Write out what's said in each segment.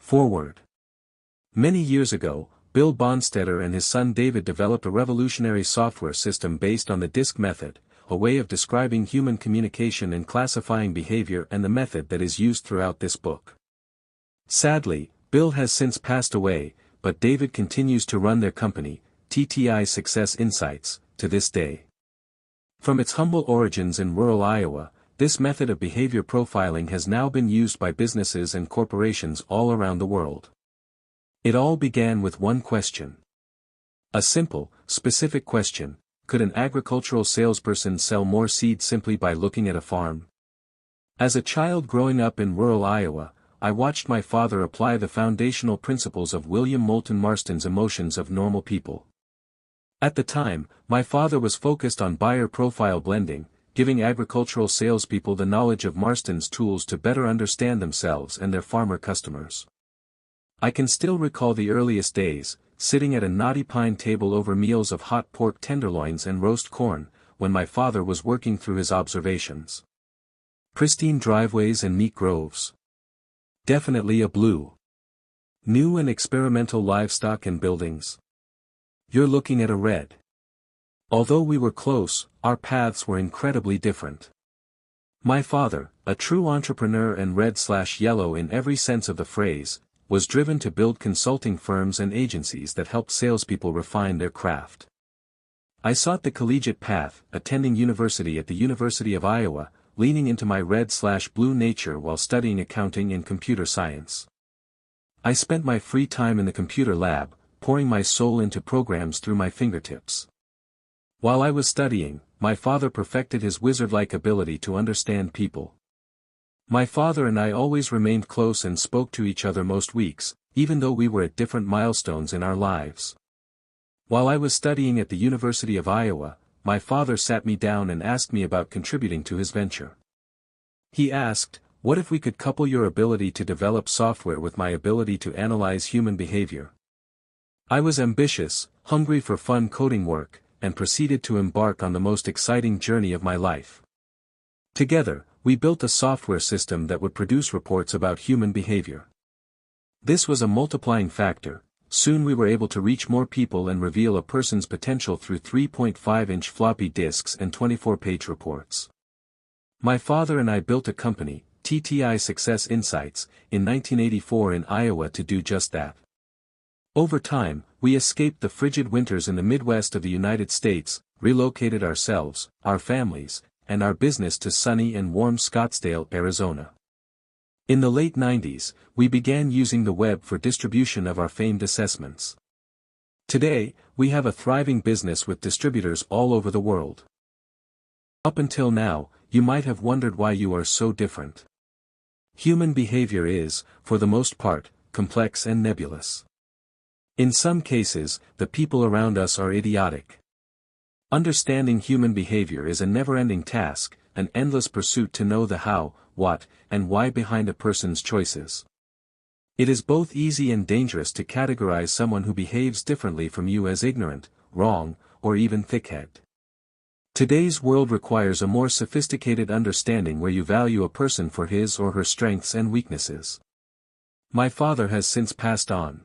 Forward. Many years ago, Bill Bonstetter and his son David developed a revolutionary software system based on the DISC method, a way of describing human communication and classifying behavior, and the method that is used throughout this book. Sadly, Bill has since passed away, but David continues to run their company, TTS Success Insights, to this day. From its humble origins in rural Iowa, this method of behavior profiling has now been used by businesses and corporations all around the world. It all began with one question. A simple, specific question: could an agricultural salesperson sell more seed simply by looking at a farm? As a child growing up in rural Iowa, I watched my father apply the foundational principles of William Moulton Marston's Emotions of Normal People. At the time, my father was focused on buyer profile blending, giving agricultural salespeople the knowledge of Marston's tools to better understand themselves and their farmer customers. I can still recall the earliest days, sitting at a knotty pine table over meals of hot pork tenderloins and roast corn, when my father was working through his observations. Pristine driveways and neat groves. Definitely a blue. New and experimental livestock and buildings. You're looking at a red. Although we were close, our paths were incredibly different. My father, a true entrepreneur and red/yellow in every sense of the phrase, was driven to build consulting firms and agencies that helped salespeople refine their craft. I sought the collegiate path, attending university at the University of Iowa, leaning into my red/blue nature while studying accounting and computer science. I spent my free time in the computer lab, pouring my soul into programs through my fingertips. While I was studying, my father perfected his wizard-like ability to understand people. My father and I always remained close and spoke to each other most weeks, even though we were at different milestones in our lives. While I was studying at the University of Iowa, my father sat me down and asked me about contributing to his venture. He asked, "What if we could couple your ability to develop software with my ability to analyze human behavior?" I was ambitious, hungry for fun coding work, and proceeded to embark on the most exciting journey of my life. Together, we built a software system that would produce reports about human behavior. This was a multiplying factor. Soon we were able to reach more people and reveal a person's potential through 3.5-inch floppy disks and 24-page reports. My father and I built a company, TTS Success Insights, in 1984 in Iowa to do just that. Over time, we escaped the frigid winters in the Midwest of the United States, relocated ourselves, our families, and our business to sunny and warm Scottsdale, Arizona. In the late 90s, we began using the web for distribution of our famed assessments. Today, we have a thriving business with distributors all over the world. Up until now, you might have wondered why you are so different. Human behavior is, for the most part, complex and nebulous. In some cases, the people around us are idiotic. Understanding human behavior is a never-ending task, an endless pursuit to know the how, what, and why behind a person's choices. It is both easy and dangerous to categorize someone who behaves differently from you as ignorant, wrong, or even thick-headed. Today's world requires a more sophisticated understanding where you value a person for his or her strengths and weaknesses. My father has since passed on.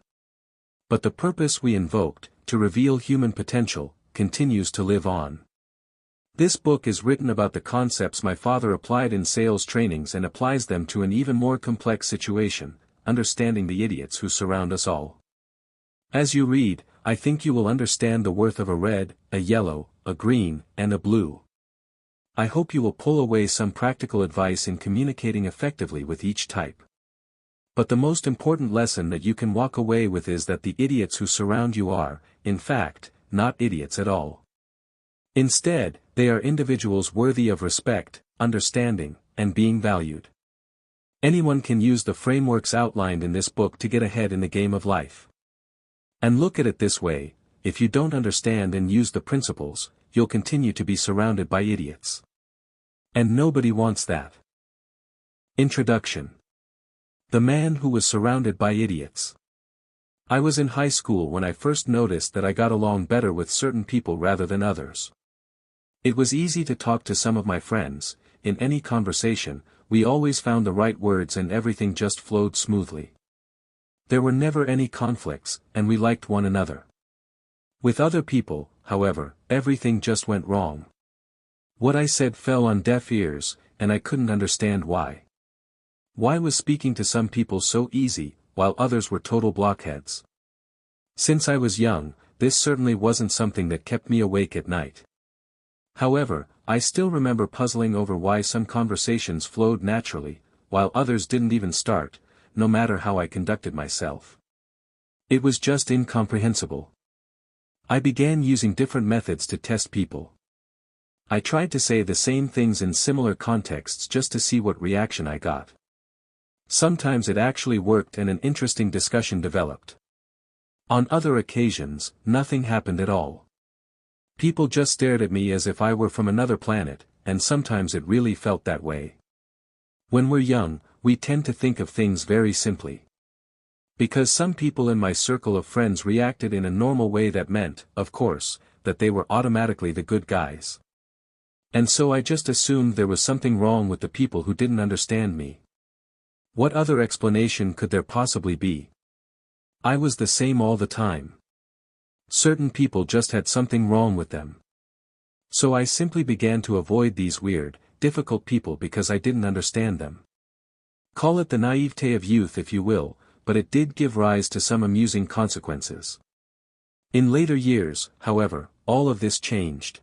But the purpose we invoked, to reveal human potential, continues to live on. This book is written about the concepts my father applied in sales trainings and applies them to an even more complex situation, understanding the idiots who surround us all. As you read, I think you will understand the worth of a red, a yellow, a green, and a blue. I hope you will pull away some practical advice in communicating effectively with each type. But the most important lesson that you can walk away with is that the idiots who surround you are, in fact, not idiots at all. Instead, they are individuals worthy of respect, understanding, and being valued. Anyone can use the frameworks outlined in this book to get ahead in the game of life. And look at it this way: if you don't understand and use the principles, you'll continue to be surrounded by idiots. And nobody wants that. Introduction. The man who was surrounded by idiots. I was in high school when I first noticed that I got along better with certain people rather than others. It was easy to talk to some of my friends. In any conversation, we always found the right words and everything just flowed smoothly. There were never any conflicts, and we liked one another. With other people, however, everything just went wrong. What I said fell on deaf ears, and I couldn't understand why. Why was speaking to some people so easy, while others were total blockheads? Since I was young, this certainly wasn't something that kept me awake at night. However, I still remember puzzling over why some conversations flowed naturally, while others didn't even start, no matter how I conducted myself. It was just incomprehensible. I began using different methods to test people. I tried to say the same things in similar contexts just to see what reaction I got. Sometimes it actually worked and an interesting discussion developed. On other occasions, nothing happened at all. People just stared at me as if I were from another planet, and sometimes it really felt that way. When we're young, we tend to think of things very simply. Because some people in my circle of friends reacted in a normal way, that meant, of course, that they were automatically the good guys. And so I just assumed there was something wrong with the people who didn't understand me. What other explanation could there possibly be? I was the same all the time. Certain people just had something wrong with them. So I simply began to avoid these weird, difficult people because I didn't understand them. Call it the naivete of youth if you will, but it did give rise to some amusing consequences. In later years, however, all of this changed.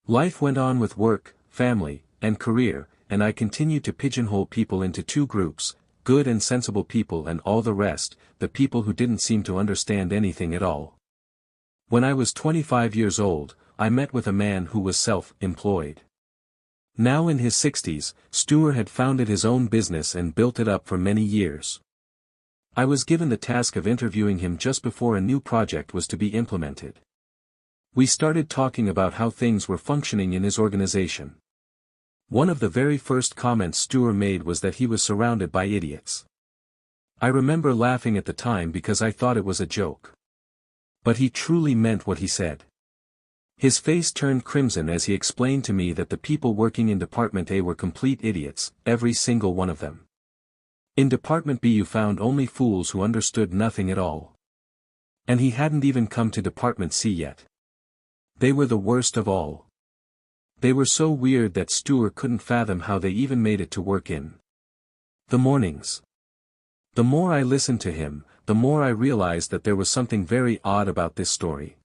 Life went on with work, family, and career, and I continued to pigeonhole people into two groups, good and sensible people and all the rest, the people who didn't seem to understand anything at all. When I was 25 years old, I met with a man who was self-employed. Now in his 60s, Stuart had founded his own business and built it up for many years. I was given the task of interviewing him just before a new project was to be implemented. We started talking about how things were functioning in his organization. One of the very first comments Stuart made was that he was surrounded by idiots. I remember laughing at the time because I thought it was a joke. But he truly meant what he said. His face turned crimson as he explained to me that the people working in Department A were complete idiots, every single one of them. In Department B you found only fools who understood nothing at all. And he hadn't even come to Department C yet. They were the worst of all. They were so weird that Stuart couldn't fathom how they even made it to work in the mornings. The more I listened to him, the more I realized that there was something very odd about this story.